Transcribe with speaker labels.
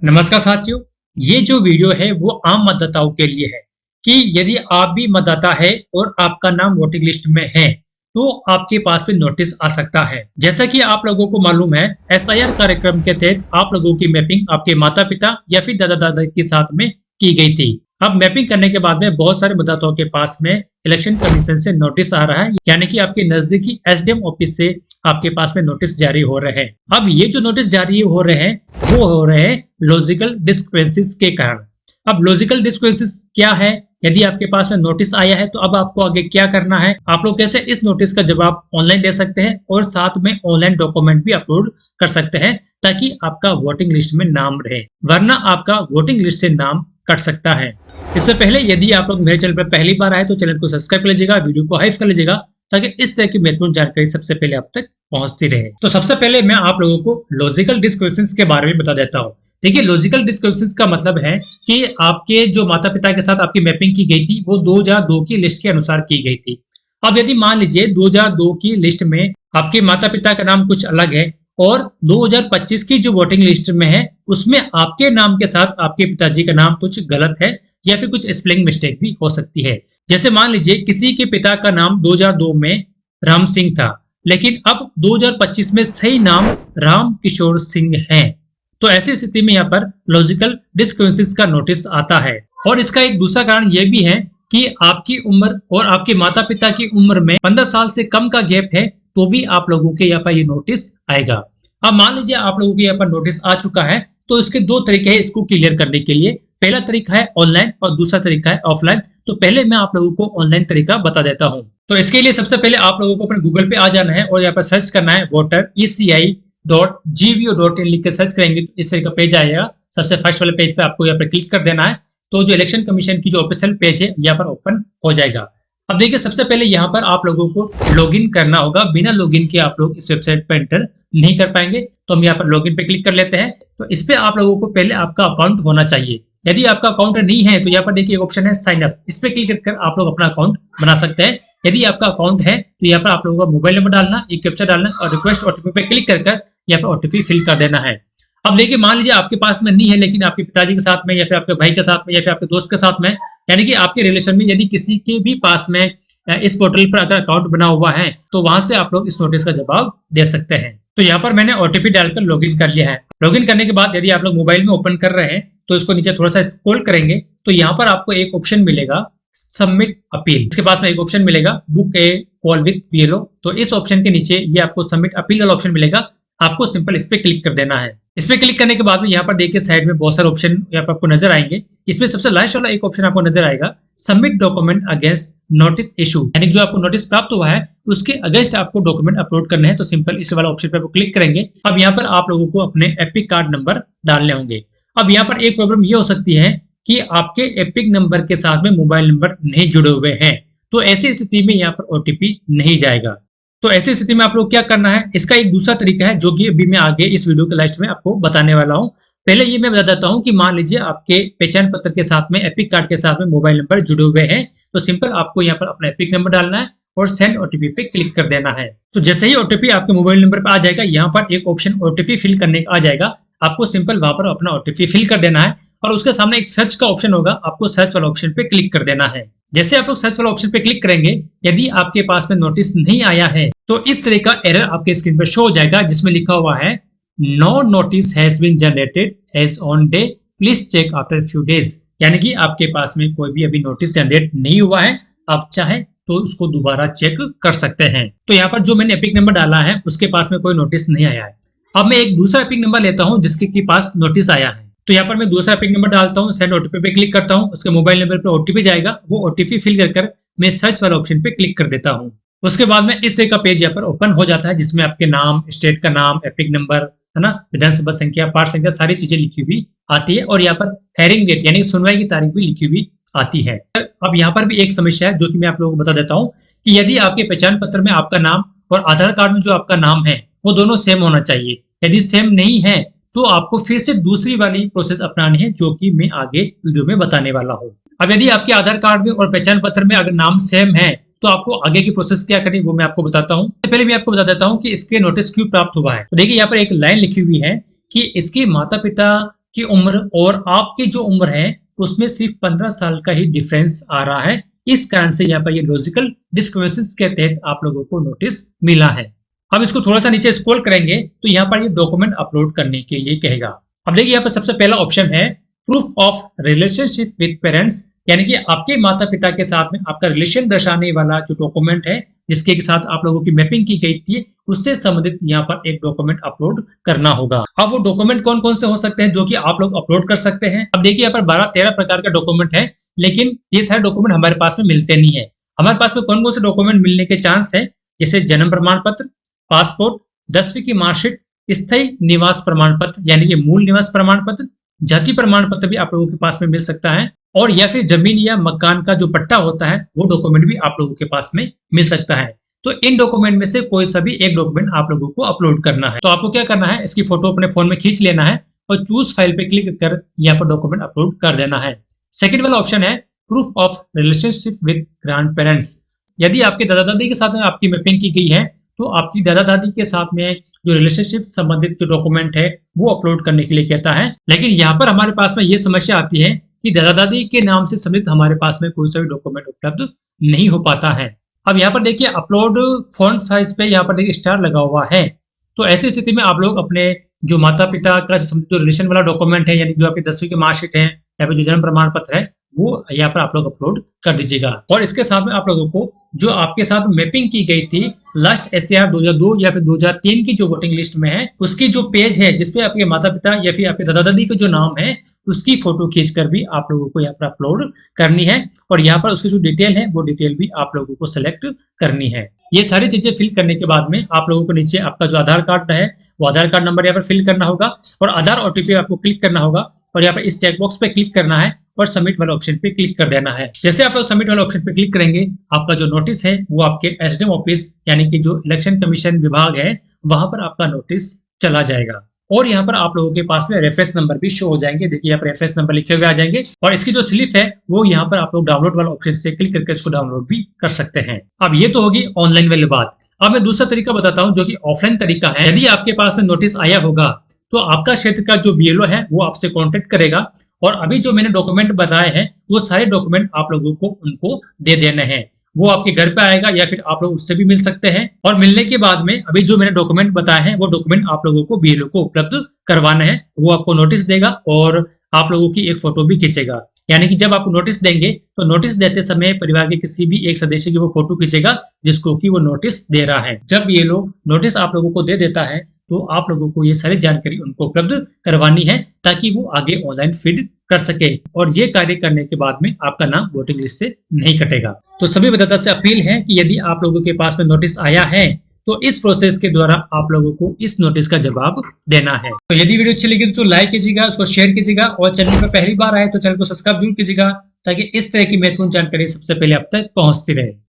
Speaker 1: नमस्कार साथियों, ये जो वीडियो है वो आम मतदाताओं के लिए है कि यदि आप भी मतदाता है और आपका नाम वोटिंग लिस्ट में है तो आपके पास भी नोटिस आ सकता है। जैसा कि आप लोगों को मालूम है, एसआईआर कार्यक्रम के तहत आप लोगों की मैपिंग आपके माता पिता या फिर दादा दादा के साथ में की गई थी। अब मैपिंग करने के बाद में बहुत सारे मतदाताओं के पास में इलेक्शन कमीशन से नोटिस आ रहा है, यानी कि आपके नजदीकी एसडीएम ऑफिस से आपके पास में नोटिस जारी हो रहे हैं। अब ये जो नोटिस जारी हो रहे हैं वो हो रहे हैं लॉजिकल डिस्क्रिपेंसीज के कारण। अब लॉजिकल डिस्क्रिपेंसीज क्या है? यदि आपके पास में नोटिस आया है तो अब आपको आगे क्या करना है? आप लोग कैसे इस नोटिस का जवाब ऑनलाइन दे सकते हैं और साथ में ऑनलाइन डॉक्यूमेंट भी अपलोड कर सकते हैं ताकि आपका वोटिंग लिस्ट में नाम रहे, वरना आपका वोटिंग लिस्ट से नाम कट सकता है। इससे पहले यदि आप लोग मेरे चैनल पर पहली बार आए तो चैनल को सब्सक्राइब कर लीजिएगा, वीडियो को हाइप कर लीजिएगा ताकि इस तरह की महत्वपूर्ण जानकारी सबसे पहले आप तक पहुंचती रहे। तो सबसे पहले मैं आप लोगों को लॉजिकल डिस्क्रिपेंसीज के बारे में बता देता हूँ। देखिए, लॉजिकल डिस्क्रिपेंसीज का मतलब है कि आपके जो माता पिता के साथ आपकी मैपिंग की गई थी वो 2002 की लिस्ट के अनुसार की गई थी। अब यदि मान लीजिए 2002 की लिस्ट में आपके माता पिता का नाम कुछ अलग है और 2025 की जो वोटिंग लिस्ट में है उसमें आपके नाम के साथ आपके पिताजी का नाम कुछ गलत है या फिर कुछ स्पेलिंग मिस्टेक भी हो सकती है। जैसे मान लीजिए किसी के पिता का नाम 2002 में राम सिंह था, लेकिन अब 2025 में सही नाम राम किशोर सिंह है। तो ऐसी स्थिति में यहाँ पर लॉजिकल डिस्क्रिपेंसीज का नोटिस आता है। और इसका एक दूसरा कारण यह भी है कि आपकी उम्र और आपके माता पिता की उम्र में 15 साल से कम का गैप है तो भी आप लोगों के यहाँ पर ये नोटिस आएगा। अब मान लीजिए आप लोगों के यहाँ पर नोटिस आ चुका है तो इसके दो तरीके हैं इसको क्लियर करने के लिए। पहला तरीका है ऑनलाइन और दूसरा तरीका है ऑफलाइन। तो पहले मैं आप लोगों को ऑनलाइन तरीका बता देता हूँ। तो इसके लिए सबसे पहले आप लोगों को अपने गूगल पे आ जाना है और यहाँ पर सर्च करना है voter.eci.gvo.in लिख के सर्च करेंगे तो इस तरह का पेज आएगा। सबसे फर्स्ट वाले पेज पे आपको यहाँ पर क्लिक कर देना है तो जो इलेक्शन कमीशन की जो ऑफिशियल पेज है यहाँ पर ओपन हो जाएगा। अब देखिए, सबसे पहले यहाँ पर आप लोगों को लॉगिन करना होगा। बिना लॉगिन के आप लोग इस वेबसाइट पर एंटर नहीं कर पाएंगे। तो हम यहाँ पर लॉगिन पे क्लिक कर लेते हैं। तो इस पे आप लोगों को पहले आपका अकाउंट होना चाहिए। यदि आपका अकाउंट नहीं है तो यहाँ पर देखिए एक ऑप्शन है साइन अप, इस पे क्लिक कर आप लोग अपना अकाउंट बना सकते हैं। यदि आपका अकाउंट है तो यहाँ पर आप लोगों का मोबाइल नंबर डालना, एक कैप्चा डालना और रिक्वेस्ट ओटीपी पे क्लिक कर यहाँ पर ओटीपी फिल कर देना है। अब देखिए, मान लीजिए आपके पास में नहीं है लेकिन आपके पिताजी के साथ में या फिर आपके भाई के साथ में या फिर आपके दोस्त के साथ में, यानी कि आपके रिलेशन में यदि किसी के भी पास में इस पोर्टल पर अगर अकाउंट बना हुआ है तो वहां से आप लोग इस नोटिस का जवाब दे सकते हैं। तो यहाँ पर मैंने ओटीपी डालकर लॉगिन कर लिया है। लॉगिन करने के बाद यदि आप लोग मोबाइल में ओपन कर रहे हैं तो इसको नीचे थोड़ा सा स्क्रॉल करेंगे तो यहाँ पर आपको एक ऑप्शन मिलेगा सबमिट अपील। इसके पास में एक ऑप्शन मिलेगा book A call with BLO. तो इस ऑप्शन के नीचे ये आपको सबमिट अपील वाला ऑप्शन मिलेगा। आपको सिंपल इस पे क्लिक कर देना है। इस पे क्लिक करने के बाद में यहाँ पर देखिए साइड में बहुत सारे ऑप्शन यहाँ पर आपको नजर आएंगे। इसमें सबसे लास्ट वाला एक ऑप्शन आपको नजर आएगा submit document against notice issue, यानी जो आपको नोटिस प्राप्त हुआ है उसके अगेंस्ट आपको डॉक्यूमेंट अपलोड करने हैं। तो सिंपल इस वाला ऑप्शन पे क्लिक करेंगे। अब यहाँ पर आप लोगों को अपने एपिक कार्ड नंबर डालने होंगे। अब यहाँ पर एक प्रॉब्लम ये हो सकती है कि आपके एपिक नंबर के साथ में मोबाइल नंबर नहीं जुड़े हुए हैं, तो ऐसी स्थिति में यहाँ पर ओटीपी नहीं जाएगा। तो ऐसी स्थिति में आप लोग क्या करना है, इसका एक दूसरा तरीका है जो कि अभी मैं आगे इस वीडियो के लास्ट में आपको बताने वाला हूं। पहले ये मैं बता देता हूं कि मान लीजिए आपके पहचान पत्र के साथ में एपिक कार्ड के साथ में मोबाइल नंबर जुड़े हुए हैं तो सिंपल आपको यहाँ पर अपना एपिक नंबर डालना है और सेंड ओटीपी पे क्लिक कर देना है। तो जैसे ही ओटीपी आपके मोबाइल नंबर पर आ जाएगा यहाँ पर एक ऑप्शन ओटीपी फिल करने का आ जाएगा। आपको सिंपल वहां पर अपना ओटीपी फिल कर देना है और उसके सामने एक सर्च का ऑप्शन होगा, आपको सर्च वाला ऑप्शन पे क्लिक कर देना है। जैसे आप लोग सर्च वाला ऑप्शन पे क्लिक करेंगे, यदि आपके पास में नोटिस नहीं आया है तो इस तरह का एरर आपके स्क्रीन पर शो हो जाएगा जिसमें लिखा हुआ है no notice has been generated as on day, please check after few days. यानी कि आपके पास में कोई भी अभी नोटिस जनरेट नहीं हुआ है, आप चाहे तो उसको दोबारा चेक कर सकते हैं। तो यहाँ पर जो मैंने एपिक नंबर डाला है उसके पास में कोई नोटिस नहीं आया है। अब मैं एक दूसरा एपिक नंबर लेता हूँ जिसके के पास नोटिस आया है। तो यहाँ पर मैं दूसरा एपिक नंबर डालता हूँ, सेंड ओटीपी पे क्लिक करता हूँ, उसके मोबाइल नंबर पे ओटीपी जाएगा, वो ओटीपी फिल कर मैं सर्च वाला ऑप्शन पे क्लिक कर देता हूँ। उसके बाद में इस तरह का पेज यहाँ पर ओपन हो जाता है जिसमें आपके नाम, स्टेट का नाम, एपिक नंबर, है ना, विधानसभा संख्या, पार्ट संख्या, सारी चीजें लिखी हुई आती है और यहाँ पर हेयरिंग डेट यानी सुनवाई की तारीख भी लिखी हुई आती है। अब यहाँ पर भी एक समस्या है जो कि मैं आप लोगों को बता देता हूँ कि यदि आपके पहचान पत्र में आपका नाम और आधार कार्ड में जो आपका नाम है वो दोनों सेम होना चाहिए। यदि सेम नहीं है तो आपको फिर से दूसरी वाली प्रोसेस अपनानी है जो कि मैं आगे वीडियो में बताने वाला हूँ। अब यदि आपके आधार कार्ड में और पहचान पत्र में अगर नाम सेम है तो आपको आगे की प्रोसेस क्या करनी वो मैं आपको बताता हूँ। पहले मैं आपको बता देता हूँ कि इसके नोटिस क्यों प्राप्त हुआ है। तो देखिए यहाँ पर एक लाइन लिखी हुई है कि इसके माता पिता की उम्र और आपकी जो उम्र है उसमें सिर्फ 15 साल का ही डिफरेंस आ रहा है। इस कारण से यहाँ पर ये लॉजिकल डिस्क्रिमिनेशंस के तहत आप लोगों को नोटिस मिला है। अब इसको थोड़ा सा नीचे स्क्रॉल करेंगे तो यहाँ पर ये डॉक्यूमेंट अपलोड करने के लिए कहेगा। अब देखिए यहाँ पर सबसे पहला ऑप्शन है proof of relationship with parents, यानी कि आपके माता पिता के साथ में आपका रिलेशन दर्शाने वाला जो डॉक्यूमेंट है जिसके साथ आप लोगों की मैपिंग की गई थी, उससे संबंधित यहाँ पर एक डॉक्यूमेंट अपलोड करना होगा। अब वो डॉक्यूमेंट कौन कौन से हो सकते हैं जो कि आप लोग अपलोड कर सकते हैं। अब देखिए यहाँ पर 12-13 प्रकार का डॉक्यूमेंट है, लेकिन ये सारे डॉक्यूमेंट हमारे पास में मिलते नहीं है। हमारे पास में कौन कौन से डॉक्यूमेंट मिलने के चांस है, जैसे जन्म प्रमाण पत्र, पासपोर्ट, 10वीं की मार्कशीट, स्थायी निवास प्रमाण पत्र यानी कि मूल निवास प्रमाण पत्र, जाति प्रमाण पत्र भी आप लोगों के पास में मिल सकता है, और या फिर जमीन या मकान का जो पट्टा होता है वो डॉक्यूमेंट भी आप लोगों के पास में मिल सकता है। तो इन डॉक्यूमेंट में से कोई सा भी एक डॉक्यूमेंट आप लोगों को अपलोड करना है। तो आपको क्या करना है, इसकी फोटो अपने फोन में खींच लेना है और चूज फाइल पे क्लिक कर यहाँ पर डॉक्यूमेंट अपलोड कर देना है। सेकेंड वाला ऑप्शन है proof of relationship with grand parents. यदि आपके दादा दादी के साथ में आपकी मैपिंग की गई है तो आपकी दादा दादी के साथ में जो रिलेशनशिप संबंधित जो डॉक्यूमेंट है वो अपलोड करने के लिए कहता है। लेकिन यहाँ पर हमारे पास में ये समस्या आती है कि दादा दादी के नाम से संबंधित हमारे पास में कोई सा भी डॉक्यूमेंट उपलब्ध नहीं हो पाता है। अब यहाँ पर देखिए अपलोड फॉन्ट साइज पे यहाँ पर देखिए स्टार लगा हुआ है। तो ऐसी स्थिति में आप लोग अपने जो माता पिता का संबंधित जो रिलेशन वाला डॉक्यूमेंट है, यानी जो आपकी 10वीं की मार्कशीट है या फिर जो जन्म प्रमाण पत्र है, वो यहाँ पर आप लोग अपलोड कर दीजिएगा। और इसके साथ में आप लोगों को जो आपके साथ मैपिंग की गई थी लास्ट SAR 2002 या फिर 2003 की जो वोटिंग लिस्ट में है, उसकी जो पेज है जिसपे आपके माता पिता या फिर आपके दादा दादी का जो नाम है उसकी फोटो खींचकर भी आप लोगों को यहाँ पर अपलोड करनी है। और यहाँ पर उसकी जो डिटेल है वो डिटेल भी आप लोगों को सिलेक्ट करनी है। ये सारी चीजें फिल करने के बाद में आप लोगों को नीचे आपका जो आधार कार्ड है वो आधार कार्ड नंबर यहाँ पर फिल करना होगा और आधार OTP आपको क्लिक करना होगा और यहाँ पर इस चेक बॉक्स पे क्लिक करना है और सबमिट वाले ऑप्शन पे क्लिक कर देना है। जैसे आप लोग सबमिट वाले ऑप्शन पे क्लिक करेंगे, आपका जो नोटिस है वो आपके SDM ऑफिस यानी कि जो इलेक्शन कमीशन विभाग है वहां पर आपका नोटिस चला जाएगा। और यहाँ पर आप लोगों के पास में रेफरेंस नंबर भी शो हो जाएंगे। देखिए यहाँ पर रेफरेंस नंबर लिखे हुए आ जाएंगे और इसकी जो स्लिप है वो यहाँ पर आप लोग डाउनलोड वाला ऑप्शन से क्लिक करके इसको डाउनलोड भी कर सकते हैं। अब ये तो होगी ऑनलाइन वाली बात। अब मैं दूसरा तरीका बताता हूँ जो कि ऑफलाइन तरीका है। यदि आपके पास में नोटिस आया होगा तो आपका क्षेत्र का जो BLO है वो आपसे कॉन्टेक्ट करेगा और अभी जो मैंने डॉक्यूमेंट बताए हैं वो सारे डॉक्यूमेंट आप लोगों को उनको दे देने हैं। वो आपके घर पे आएगा या फिर आप लोग उससे भी मिल सकते हैं। और मिलने के बाद में अभी जो मैंने डॉक्यूमेंट बताए हैं वो डॉक्यूमेंट आप लोगों को BLO को उपलब्ध करवाना है। वो आपको नोटिस देगा और आप लोगों की एक फोटो भी खींचेगा। यानी कि जब आपको नोटिस देंगे तो नोटिस देते समय परिवार के किसी भी एक सदस्य की वो फोटो खींचेगा जिसको कि वो नोटिस दे रहा है। जब BLO नोटिस आप लोगों को दे देता है तो आप लोगों को ये सारी जानकारी उनको उपलब्ध करवानी है ताकि वो आगे ऑनलाइन फीड कर सके और ये कार्य करने के बाद में आपका नाम वोटिंग लिस्ट से नहीं कटेगा। तो सभी मतदाता से अपील है कि यदि आप लोगों के पास में नोटिस आया है तो इस प्रोसेस के द्वारा आप लोगों को इस नोटिस का जवाब देना है। तो यदि वीडियो अच्छी लगी तो लाइक कीजिएगा, उसको शेयर कीजिएगा और चैनल पर पहली बार आए तो चैनल को सब्सक्राइब जरूर कीजिएगा ताकि इस तरह की महत्वपूर्ण जानकारी सबसे पहले आप तक पहुंचती रहे।